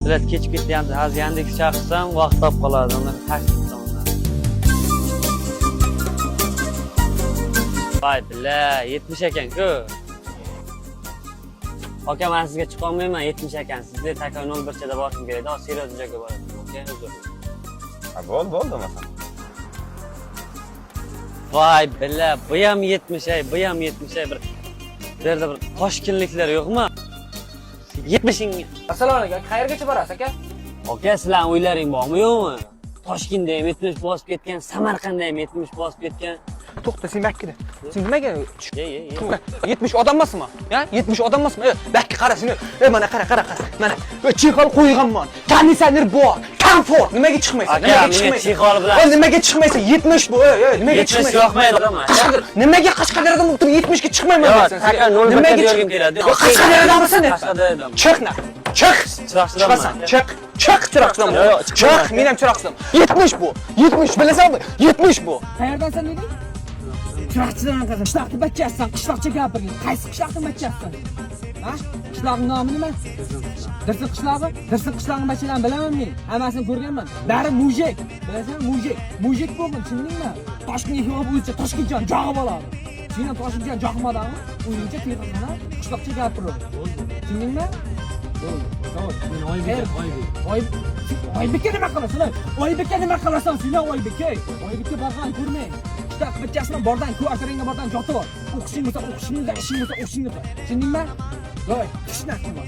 Bilet kechib ketganmiz. Hozir Yandex chaqirsam vaqt topib qoladi. Uni taksi qilsam. Voy billa, 70 ekan-ku. Aka, men sizga chiqa olmayman, 70 ekan. Sizga taka 01 chada borishim kerak. Hozir Seryoz joyga boraman. Okey, uzr. Ha, bo'ldi masalan. Voy billa, bu ham 70 ay, bu ham 70 ay bir. Bu yerda bir toshkentliklar yo'qmi? 70 Assalomu alaykum. Qayergacha borasiz aka? Aka, sizlarning o'ylaring bormi yo'qmi? Toshkentda ham 70 bosib ketgan, Samarqandda ham 70 bosib ketgan. To'xta, sen bakkida. Sen nimaga? Ye. 70 odam emasmi? Ya, 70 odam emasmi? Bakki qara seni. Mana qara. Mana chexol qo'yganman. Konditsioner bor. Komfort. Nimaga chiqmaysan? Nimaga chiqmaysan? Chexol bilan. Nimaga chiqmaysan? 70 bu. Nimaga 70 chiqmaysan? yoqmaydi odamlar. Nimaga Qashqadaryodan bo'lib turib 70 ga chiqmayman deysan? Taka 01 chada yurgim keladi. Qashqadaryodanmisan? Qashqadaryodan. Chiqna. Chiq. Chiroqchidanman. Chiq chiroqchidan. Chiq, men ham chiroqchidan. 70 bu. 70 bilasanmi? 70 bu. Qayerdansan deding? Chiroqchidan qazan. Qishloqni bachchasisan, qishloqcha gapirgin. Qaysi qishloqni bachchasisan? Ha? Qishloqning nomi nima? Dirsiq qishlog'i? Dirsiq qishlog'ining bachchalarini bilaman men. Hammasini ko'rganman. Bari mujik. Bilasanmi? Mujik bo'lgan, tushundingmi? Toshkentga kelib o'lsa, Toshkentjon jog'ib oladi. Sen ham Toshkentjon jog'madingmi? O'yincha telefonni qishloqcha gapiradi. Tushundingmi? Oybekka nima qilasan? Oybekka nima qilasan? Sen Oybekka. Oybekka borgan ko'rmang. Qishloq bachchasini bordan, kvartiringga bordan jotib ol. O'qishing bo'lsa, o'qishingni, ishing bo'lsa, o'qishingni qil. Tushundingmi? Voy, tushunaqmi?